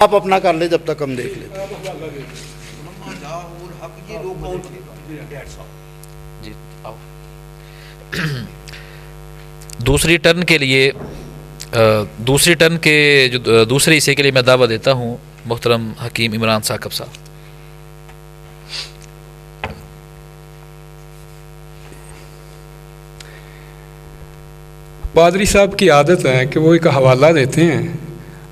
آپ اپنا کر لیں جب تک ہم دیکھ لیں. جی آؤ. دوسری ٹرن کے لیے دوسری ٹرن کے جو دوسرے حصے کے لیے میں دعویٰ دیتا ہوں محترم حکیم عمران ثاقب صاحب. پادری صاحب کی عادت ہے کہ وہ ایک حوالہ دیتے ہیں،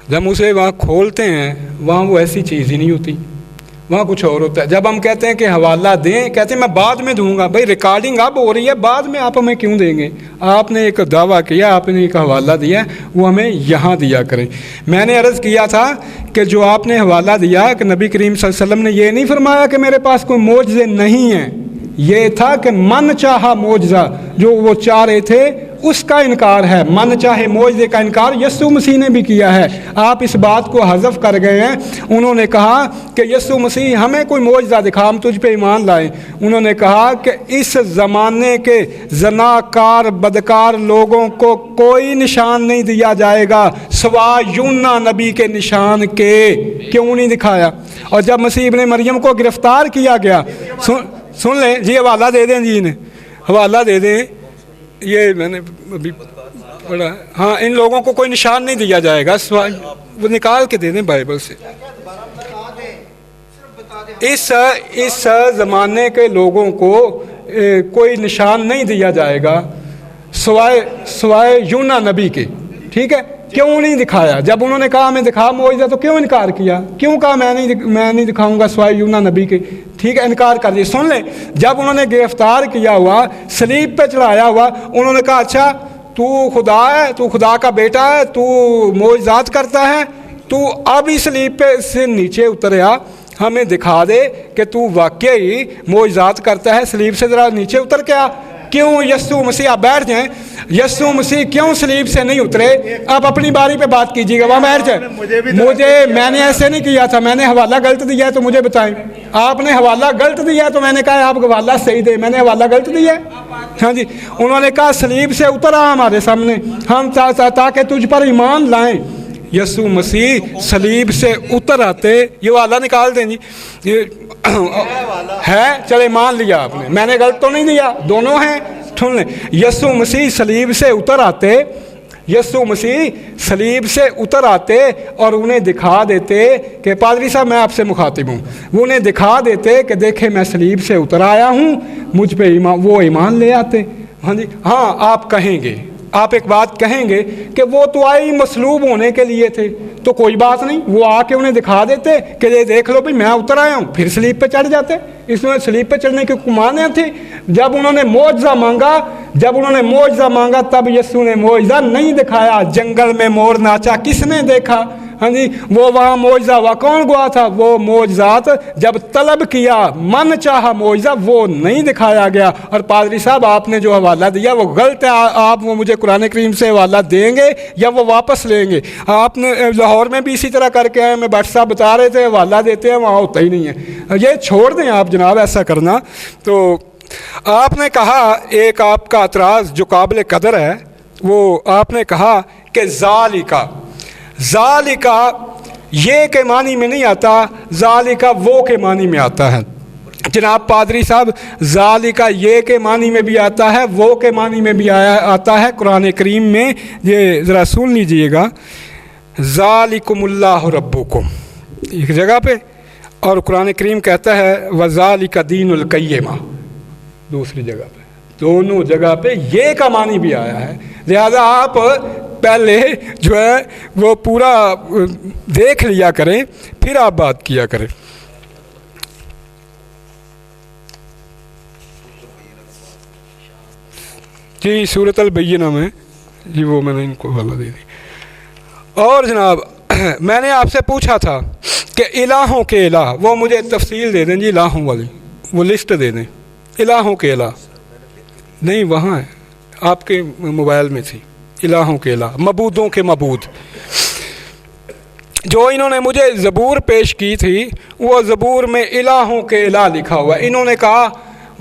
جب ہم اسے وہاں کھولتے ہیں وہاں وہ ایسی چیز ہی نہیں ہوتی، وہاں کچھ اور ہوتا ہے. جب ہم کہتے ہیں کہ حوالہ دیں، کہتے ہیں میں بعد میں دوں گا. بھائی ریکارڈنگ اب ہو رہی ہے، بعد میں آپ ہمیں کیوں دیں گے؟ آپ نے ایک دعویٰ کیا، آپ نے ایک حوالہ دیا، وہ ہمیں یہاں دیا کریں. میں نے عرض کیا تھا کہ جو آپ نے حوالہ دیا کہ نبی کریم صلی اللہ علیہ وسلم نے یہ نہیں فرمایا کہ میرے پاس کوئی معجزے نہیں ہیں، یہ تھا کہ من چاہا معجزہ جو وہ چاہ رہے تھے اس کا انکار ہے. من چاہے معجزے کا انکار یسوع مسیح نے بھی کیا ہے. آپ اس بات کو حذف کر گئے ہیں. انہوں نے کہا کہ یسوع مسیح ہمیں کوئی معجزہ دکھا، ہم تجھ پہ ایمان لائیں. انہوں نے کہا کہ اس زمانے کے زناکار بدکار لوگوں کو کوئی نشان نہیں دیا جائے گا سوائے یونا نبی کے نشان کے. کیوں نہیں دکھایا؟ اور جب مسیح ابن مریم کو گرفتار کیا گیا، سن لیں جی، حوالہ دے دیں جی، انہیں حوالہ دے دیں. یہ میں نے ابھی پڑھا. ہاں، ان لوگوں کو کوئی نشان نہیں دیا جائے گا، وہ نکال کے دے دیں بائبل سے. اس زمانے کے لوگوں کو کوئی نشان نہیں دیا جائے گا سوائے یونا نبی کے. ٹھیک ہے، کیوں نہیں دکھایا؟ جب انہوں نے کہا ہمیں دکھا معجزہ تو کیوں انکار کیا؟ کیوں کہا میں نہیں دکھاؤں گا سوائے یونا نبی کے؟ ٹھیک ہے، انکار کر دیا. سن لیں، جب انہوں نے گرفتار کیا ہوا، صلیب پہ چڑھایا ہوا، انہوں نے کہا اچھا تو خدا ہے، تو خدا کا بیٹا ہے، تو معجزات کرتا ہے، تو اب اس صلیب پہ سے نیچے اتریا، ہمیں دکھا دے کہ تو واقعی معجزات کرتا ہے. صلیب سے ذرا نیچے اتر کے آ. کیوں یسوع مسیح، آپ بیٹھ جائیں، یسوع مسیح کیوں صلیب سے نہیں اترے؟ آپ اپنی باری پہ بات کیجیے گا، وہاں بیٹھ جائیں. میں نے ایسے نہیں کیا تھا، میں نے حوالہ غلط دیا ہے تو مجھے بتائیں. آپ نے حوالہ غلط دیا ہے تو میں نے کہا آپ حوالہ صحیح دے. میں نے حوالہ غلط دیا ہے؟ ہاں جی. انہوں نے کہا صلیب سے اترا ہمارے سامنے، ہم تاکہ تجھ پر ایمان لائیں. یسوع مسیح صلیب سے اتر آتے. یہ حوالہ نکال دیں جی. ہے چلے مان لیا آپ نے، میں نے غلط تو نہیں دیا، دونوں ہیں. سن لیں، یسوع مسیح صلیب سے اتر آتے، یسوع مسیح صلیب سے اتر آتے اور انہیں دکھا دیتے کہ پادری صاحب میں آپ سے مخاطب ہوں، وہ انہیں دکھا دیتے کہ دیکھیں میں صلیب سے اتر آیا ہوں، مجھ پہ ایمان، وہ ایمان لے آتے. ہاں جی. ہاں، آپ کہیں گے، آپ ایک بات کہیں گے کہ وہ تو آئی مصلوب ہونے کے لیے تھے، تو کوئی بات نہیں، وہ آ کے انہیں دکھا دیتے کہ یہ دیکھ لو بھائی میں اتر آیا ہوں، پھر صلیب پہ چڑھ جاتے. اس میں صلیب پہ چڑھنے کی کمانیں تھیں. جب انہوں نے معجزہ مانگا تب یسوع نے معجزہ نہیں دکھایا. جنگل میں مور ناچا کس نے دیکھا؟ ہاں جی. وہ وہاں معجزہ ہوا، کون گوا تھا؟ وہ معجزات جب طلب کیا، من چاہا معجزہ، وہ نہیں دکھایا گیا. اور پادری صاحب آپ نے جو حوالہ دیا وہ غلط ہے. آپ وہ مجھے قرآن کریم سے حوالہ دیں گے یا وہ واپس لیں گے؟ آپ نے لاہور میں بھی اسی طرح کر کے آئے، میں بٹ صاحب بتا رہے تھے حوالہ دیتے ہیں، وہاں ہوتا ہی نہیں ہے. یہ چھوڑ دیں آپ جناب ایسا کرنا. تو آپ نے کہا، ایک آپ کا اعتراض جو قابل قدر ہے، وہ آپ نے کہا کہ ذالکا یہ کے معنی میں نہیں آتا، ذالکا وہ کے معنی میں آتا ہے. جناب پادری صاحب، ذالکا یہ کے معنی میں بھی آتا ہے، وہ کے معنی میں بھی آتا ہے قرآن کریم میں. یہ ذرا سن لیجئے گا. ذالکم اللہ ربکم ایک جگہ پہ، اور قرآن کریم کہتا ہے وذالک دین القیمہ دوسری جگہ پہ. دونوں جگہ پہ یہ کا معنی بھی آیا ہے. لہذا آپ پہلے جو ہے وہ پورا دیکھ لیا کریں، پھر آپ بات کیا کریں. جی سورۃ البینہ میں، جی وہ میں نے ان کو حوالہ دے دی. اور جناب میں نے آپ سے پوچھا تھا کہ الہوں کے الہ، وہ مجھے تفصیل دے دیں جی، الہوں والی وہ لسٹ دے دیں. الہوں کے الہ نہیں، وہاں ہے آپ کے موبائل میں تھی. الہوں کے الہ، معبودوں کے معبود. جو انہوں نے مجھے زبور پیش کی تھی، وہ زبور میں الہوں کے الہ لکھا ہوا ہے. انہوں نے کہا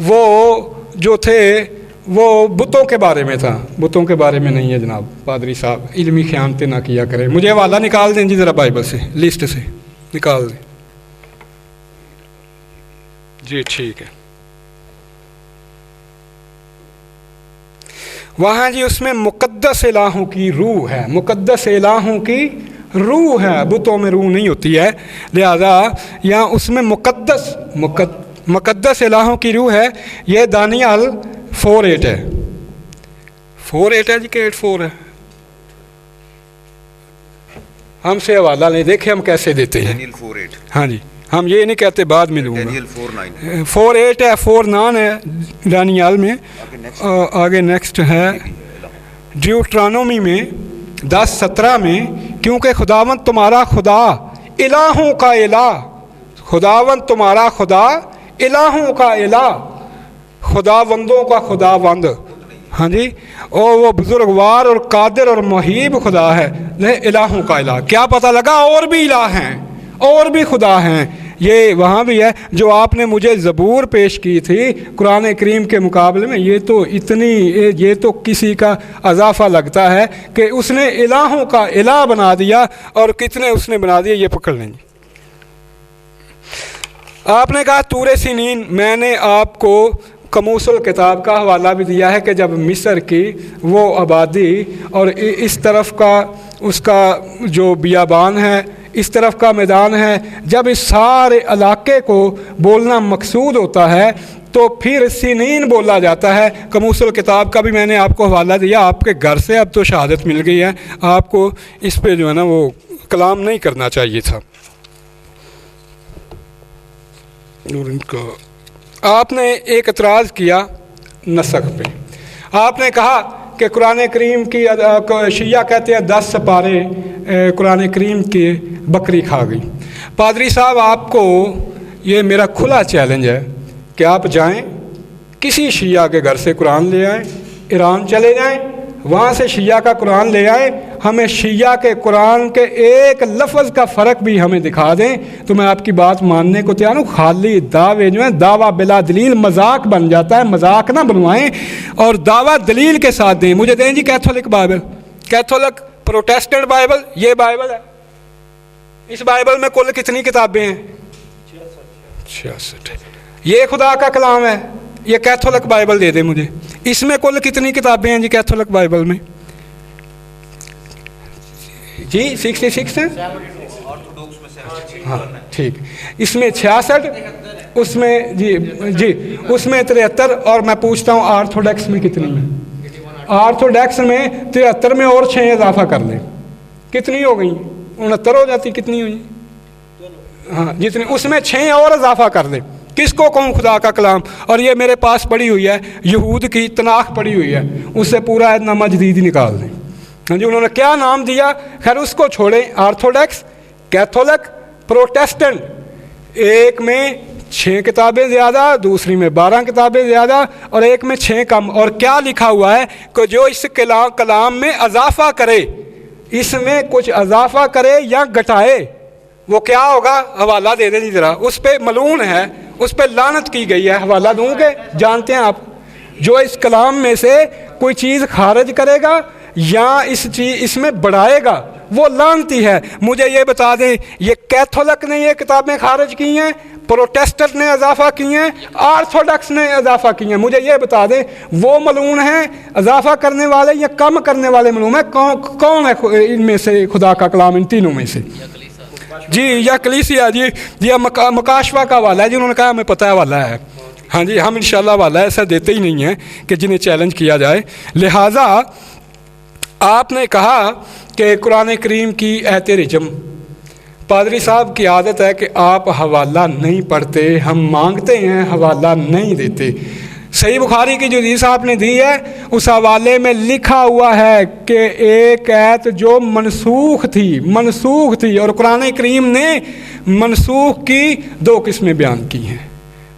وہ جو تھے وہ بتوں کے بارے میں تھا، بتوں کے بارے میں نہیں ہے جناب پادری صاحب، علمی خیانتیں نہ کیا کریں. مجھے حوالہ نکال دیں جی ذرا بائبل سے، لسٹ سے نکال دیں. جی ٹھیک ہے. وہاں جی اس میں مقدس الہوں کی روح ہے، مقدس الہوں کی روح ہے، بتوں میں روح نہیں ہوتی ہے، لہذا یہاں اس میں مقدس الہوں کی روح ہے. یہ دانیال 4:8 ہے. 4:8 ہے جی کہ 8:4 ہے؟ ہم سے حوالہ نہیں، دیکھیں ہم کیسے دیتے ہیں. ہاں جی، ہم یہ نہیں کہتے بعد میں لوں گا. 4:8 ہے، 4:9 ہے دانیال میں. آگے نیکسٹ ہے ڈیوٹرانومی میں 10:17 میں، کیونکہ خداوند تمہارا خدا الہوں کا الہ، خداوند تمہارا خدا الہوں کا الہ، خداوندوں کا خداوند. ہاں جی، اور وہ بزرگوار اور قادر اور محیب خدا ہے، الہوں کا الہ. کیا پتہ لگا اور بھی الہ ہیں، اور بھی خدا ہیں. یہ وہاں بھی ہے جو آپ نے مجھے زبور پیش کی تھی قرآن کریم کے مقابلے میں. یہ تو کسی کا اضافہ لگتا ہے کہ اس نے الہوں کا الہ بنا دیا، اور کتنے اس نے بنا دیا یہ پکڑ لیں گے. آپ نے کہا طور سینین، میں نے آپ کو قاموس الکتاب کا حوالہ بھی دیا ہے کہ جب مصر کی وہ آبادی اور اس طرف کا اس کا جو بیابان ہے، اس طرف کا میدان ہے، جب اس سارے علاقے کو بولنا مقصود ہوتا ہے تو پھر سنین بولا جاتا ہے. قاموس الکتاب کا بھی میں نے آپ کو حوالہ دیا. آپ کے گھر سے اب تو شہادت مل گئی ہے، آپ کو اس پہ جو ہے نا وہ کلام نہیں کرنا چاہیے تھا. آپ نے ایک اعتراض کیا نسخ پہ. آپ نے کہا کہ قرآن کریم کی شیعہ کہتے ہیں 10 سپارے قرآن کریم کی بکری کھا گئی. پادری صاحب آپ کو یہ میرا کھلا چیلنج ہے کہ آپ جائیں کسی شیعہ کے گھر سے قرآن لے آئیں، ایران چلے جائیں، وہاں سے شیعہ کا قرآن لے آئیں، ہمیں شیعہ کے قرآن کے ایک لفظ کا فرق بھی ہمیں دکھا دیں تو میں آپ کی بات ماننے کو تیار ہوں. خالی دعوے جو ہیں، دعویٰ بلا دلیل مذاق بن جاتا ہے، مذاق نہ بنوائیں اور دعویٰ دلیل کے ساتھ دیں. مجھے دیں جی Catholic Bible, Catholic Protestant Bible, یہ بائبل ہے. اس بائبل میں کل کتنی کتابیں ہیں؟ 66. یہ خدا کا کلام ہے. یہ کیتھولک بائبل دے دیں مجھے. اس میں کل کتنی کتابیں ہیں جی کیتھولک بائبل میں؟ جی 66 ہیں. ہاں ٹھیک. اس میں 66، اس میں جی اس میں 73. اور میں پوچھتا ہوں آرتھوڈکس میں کتنی ہیں؟ آرتھوڈکس میں 73 میں اور 6 اضافہ کر لیں، کتنی ہو گئی؟ 69 ہو جاتی. کتنی ہوئی؟ ہاں جتنی. اس میں 6 اور اضافہ کر لیں. کس کو کہوں خدا کا کلام؟ اور یہ میرے پاس پڑی ہوئی ہے، یہود کی تناخ پڑی ہوئی ہے، اس سے پورا نامہ جدید نکال دیں. ہاں جی، انہوں نے کیا نام دیا؟ خیر اس کو چھوڑیں. Orthodox, Catholic, Protestant. ایک میں 6 کتابیں زیادہ، دوسری میں 12 کتابیں زیادہ، اور ایک میں 6 کم. اور کیا لکھا ہوا ہے کہ جو اس کلام میں اضافہ کرے، اس میں کچھ اضافہ کرے یا گھٹائے، وہ کیا ہوگا؟ حوالہ دے دیں جی ذرا. اس پہ ملعون ہے، اس پہ لعنت کی گئی ہے. حوالہ دوں گے؟ جانتے ہیں آپ جو اس کلام میں سے کوئی چیز خارج کرے گا یا اس میں بڑھائے گا وہ لعنتی ہے. مجھے یہ بتا دیں، یہ کیتھولک نے یہ کتابیں خارج کی ہیں، پروٹیسٹنٹ نے اضافہ کی ہیں، آرتھوڈکس نے اضافہ کی ہیں؟ مجھے یہ بتا دیں وہ ملعون ہیں اضافہ کرنے والے یا کم کرنے والے ملعون ہیں؟ کون ہے ان میں سے خدا کا کلام، ان تینوں میں سے؟ جی یا کلیسیا. جی مکاشفہ کا حوالہ ہے جی. انہوں نے کہا ہمیں پتہ ہے حوالہ ہے. ہاں جی، ہم انشاءاللہ حوالہ ایسا دیتے ہی نہیں ہیں کہ جنہیں چیلنج کیا جائے. لہٰذا آپ نے کہا کہ قرآن کریم کی ایت رجم. پادری صاحب کی عادت ہے کہ آپ حوالہ نہیں پڑھتے، ہم مانگتے ہیں حوالہ نہیں دیتے. صحیح بخاری کی جو حدیث آپ نے دی ہے اس حوالے میں لکھا ہوا ہے کہ ایک ایت جو منسوخ تھی اور قرآن کریم نے منسوخ کی 2 قسمیں بیان کی ہیں،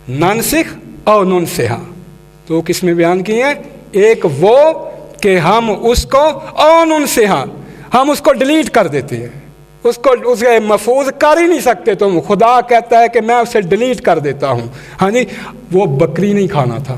نانسخ اور ننسخ. 2 قسمیں بیان کی ہیں. ایک وہ کہ ہم اس کو اور ننسخ، ہم اس کو ڈیلیٹ کر دیتے ہیں، اسے محفوظ کر ہی نہیں سکتے تم. خدا کہتا ہے کہ میں اسے ڈیلیٹ کر دیتا ہوں. ہاں جی، وہ بکری نہیں کھانا تھا،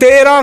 13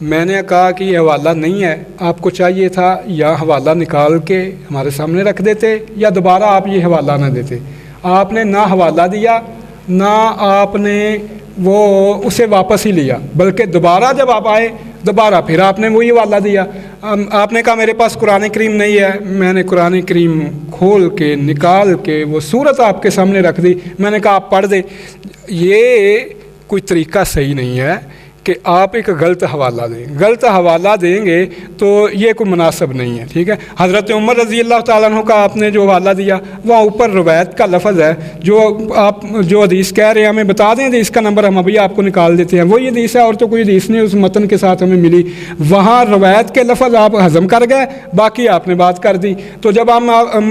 میں نے کہا کہ یہ حوالہ نہیں ہے، آپ کو چاہیے تھا یا حوالہ نکال کے ہمارے سامنے رکھ دیتے یا دوبارہ آپ یہ حوالہ نہ دیتے۔ آپ نے نہ حوالہ دیا نہ آپ نے وہ اسے واپس ہی لیا، بلکہ دوبارہ جب آپ آئے دوبارہ پھر آپ نے وہی حوالہ دیا۔ آپ نے کہا میرے پاس قرآن کریم نہیں ہے، میں نے قرآن کریم کھول کے نکال کے وہ صورت آپ کے سامنے رکھ دی، میں نے کہا آپ پڑھ دیں۔ یہ کوئی طریقہ صحیح نہیں ہے کہ آپ ایک غلط حوالہ دیں، غلط حوالہ دیں گے تو یہ کوئی مناسب نہیں ہے، ٹھیک ہے۔ حضرت عمر رضی اللہ تعالیٰ عنہ کا آپ نے جو حوالہ دیا وہاں اوپر روایت کا لفظ ہے، جو آپ جو حدیث کہہ رہے ہیں ہمیں بتا دیں حدیث کا نمبر، ہم ابھی آپ کو نکال دیتے ہیں، وہی حدیث ہے اور تو کوئی حدیث نہیں اس متن کے ساتھ ہمیں ملی، وہاں روایت کے لفظ آپ ہضم کر گئے، باقی آپ نے بات کر دی۔ تو جب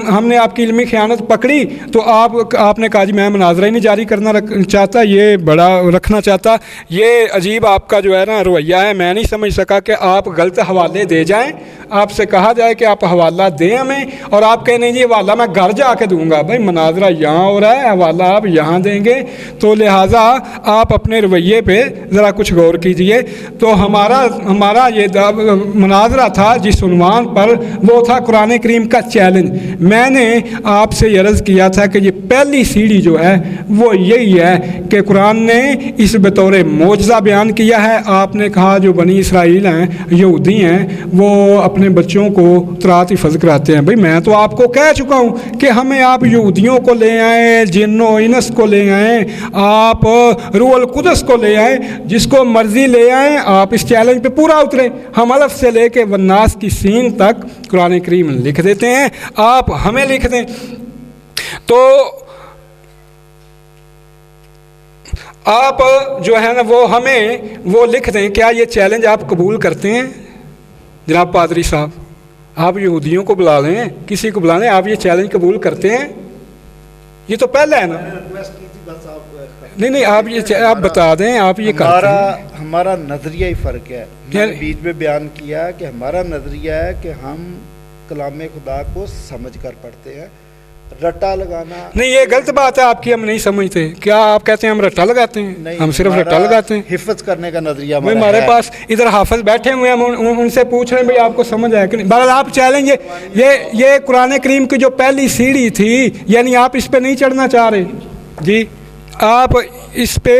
ہم نے آپ کی علمی خیانت پکڑی تو آپ نے کہا جی میں مناظرہ ہی نہیں جاری کرنا چاہتا، یہ بڑا رکھنا چاہتا۔ یہ عجیب آپ کا جو ہے نا رویہ ہے، میں نہیں سمجھ سکا کہ آپ غلط حوالے دے جائیں، آپ سے کہا جائے کہ آپ حوالہ دیں ہمیں اور آپ کہیں نہیں جی حوالہ میں گھر جا کے دوں گا، بھائی مناظرہ یہاں ہو رہا ہے حوالہ آپ یہاں دیں گے، تو لہٰذا آپ اپنے رویے پہ ذرا کچھ غور کیجئے۔ تو ہمارا یہ مناظرہ تھا جس عنوان پر، وہ تھا قرآن کریم کا چیلنج۔ میں نے آپ سے یہ عرض کیا تھا کہ یہ پہلی سیڑھی جو ہے وہ یہی ہے کہ قرآن نے اس بطور معجزہ بیان کیا ہے۔ آپ نے کہا جو بنی اسرائیل ہیں یہودی ہیں وہ اپنے بچوں کو ترات حفظ کراتے ہیں، بھئی میں تو آپ کو کہہ چکا ہوں کہ ہمیں آپ یہودیوں کو لے آئیں، جن و انس کو لے آئیں، آپ روح القدس کو لے آئیں، جس کو مرضی لے آئیں، آپ اس چیلنج پہ پورا اتریں۔ ہم الف سے لے کے والناس کی سین تک قرآن کریم لکھ دیتے ہیں، آپ ہمیں لکھ دیں۔ تو آپ جو ہے نا وہ ہمیں وہ لکھ دیں، کیا یہ چیلنج آپ قبول کرتے ہیں؟ جناب پادری صاحب آپ یہودیوں کو بلا لیں، کسی کو بلا لیں، آپ یہ چیلنج قبول کرتے ہیں؟ یہ تو پہلا ہے نا، نہیں آپ بتا دیں، آپ یہ کرتے ہیں؟ ہمارا نظریہ ہی فرق ہے، میں نے بیچ میں بیان کیا کہ ہمارا نظریہ ہے کہ ہم کلام خدا کو سمجھ کر پڑھتے ہیں، رٹا لگانا نہیں، یہ غلط بات ہے آپ کی، ہم نہیں سمجھتے۔ کیا آپ کہتے ہیں ہم رٹا لگاتے ہیں؟ ہم صرف رٹا لگاتے ہیں، حفظ کرنے کا نظریہ ہمارے پاس ادھر حافظ بیٹھے ہوئے ہیں، ہم ان سے پوچھ رہے ہیں بھئی آپ کو سمجھ آیا کہ نہیں۔ بہرحال آپ چیلنج یہ قرآن کریم کی جو پہلی سیڑھی تھی، یعنی آپ اس پہ نہیں چڑھنا چاہ رہے؟ جی آپ اس پہ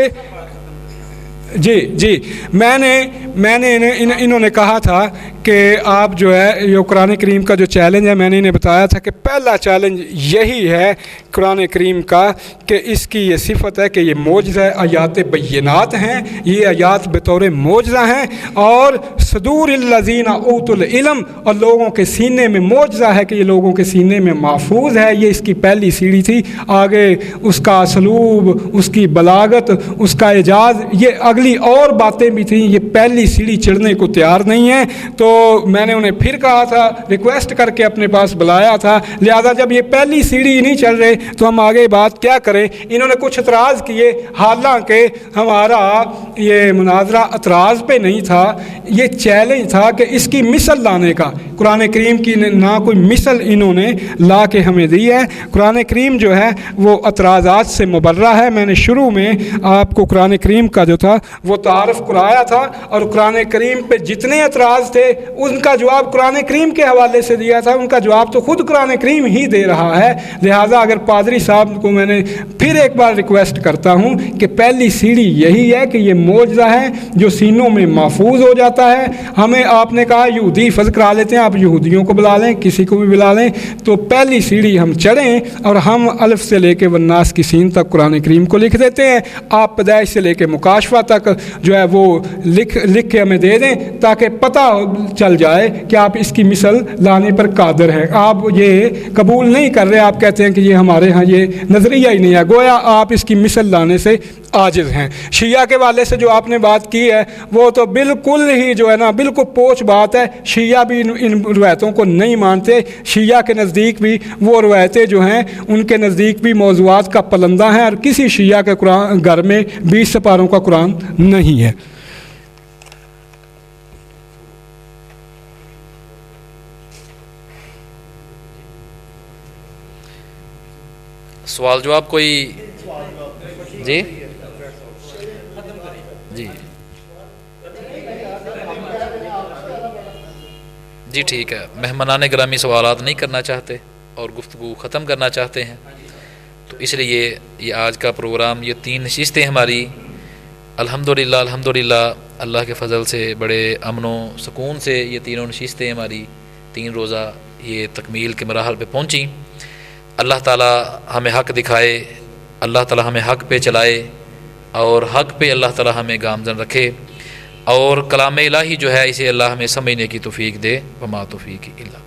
جی میں نے انہوں نے کہا تھا کہ آپ جو ہے یہ قرآن کریم کا جو چیلنج ہے، میں نے انہیں بتایا تھا کہ پہلا چیلنج یہی ہے قرآن کریم کا کہ اس کی یہ صفت ہے کہ یہ معجزہ ہے، آیات بینات ہیں، یہ آیات بطور معجزہ ہیں، اور صدور الذین اوتوا العلم، اور لوگوں کے سینے میں معجزہ ہے کہ یہ لوگوں کے سینے میں محفوظ ہے۔ یہ اس کی پہلی سیڑھی تھی، آگے اس کا اسلوب، اس کی بلاغت، اس کا اعجاز، یہ اگلی اور باتیں بھی تھیں، یہ پہلی سیڑھی چڑھنے کو تیار نہیں ہے۔ تو میں نے انہیں پھر کہا تھا، ریکویسٹ کر کے اپنے پاس بلایا تھا، لہذا جب یہ پہلی سیڑھی نہیں چڑھ رہے تو ہم آگے بات کیا کریں؟ انہوں نے کچھ اعتراض کیے، حالانکہ ہمارا یہ مناظرہ اعتراض پہ نہیں تھا، یہ چیلنج تھا کہ اس کی مثل لانے کا۔ قرآن کریم کی نہ کوئی مثل انہوں نے لا کے ہمیں دی ہے۔ قرآن کریم جو ہے وہ اعتراضات سے مبرہ ہے۔ میں نے شروع میں آپ کو قرآن کریم کا جو تھا وہ تعارف کرایا تھا، اور قرآن کریم پہ جتنے اعتراض تھے ان کا جواب قرآن کریم کے حوالے سے دیا تھا، ان کا جواب تو خود قرآن کریم ہی دے رہا ہے۔ لہٰذا اگر پادری صاحب کو میں نے پھر ایک بار ریکویسٹ کرتا ہوں کہ پہلی سیڑھی یہی ہے کہ یہ معجزہ ہے جو سینوں میں محفوظ ہو جاتا ہے۔ ہمیں آپ نے کہا یہودی حفظ کرا لیتے ہیں، آپ یہودیوں کو بلا لیں، کسی کو بھی بلا لیں، تو پہلی سیڑھی ہم چڑھیں اور ہم الف سے لے کے والناس کی سین تک قرآن کریم کو لکھ دیتے ہیں۔ آپ پیدائش سے لے کے مکاشفہ تک جو ہے وہ لکھ کے ہمیں دے دیں تاکہ پتہ چل جائے کہ آپ اس کی مثل لانے پر قادر ہیں۔ آپ یہ قبول نہیں کر رہے، آپ کہتے ہیں کہ یہ ہمارے ہاں یہ نظریہ ہی نہیں ہے، گویا آپ اس کی مثل لانے سے عاجز ہیں۔ شیعہ کے والے سے جو آپ نے بات کی ہے وہ تو بالکل ہی جو ہے نا بالکل پوچھ بات ہے، شیعہ بھی ان روایتوں کو نہیں مانتے۔ شیعہ کے نزدیک بھی وہ روایتیں جو ہیں ان کے نزدیک بھی موضوعات کا پلندہ ہیں، اور کسی شیعہ کے قرآن گھر میں 20 سپاروں کا قرآن نہیں ہے۔ سوال جواب کوئی؟ جی جی ٹھیک ہے، مہمانان گرامی سوالات نہیں کرنا چاہتے اور گفتگو ختم کرنا چاہتے ہیں، تو اس لیے یہ آج کا پروگرام، یہ 3 نشستیں ہماری الحمدللہ اللہ کے فضل سے بڑے امن و سکون سے یہ تینوں نشستیں ہماری 3 روزہ یہ تکمیل کے مراحل پہ پہنچیں۔ اللہ تعالی ہمیں حق دکھائے، اللہ تعالی ہمیں حق پہ چلائے اور حق پہ اللہ تعالی ہمیں گامزن رکھے، اور کلام الہی جو ہے اسے اللہ ہمیں سمجھنے کی توفیق دے۔ وما توفیق الا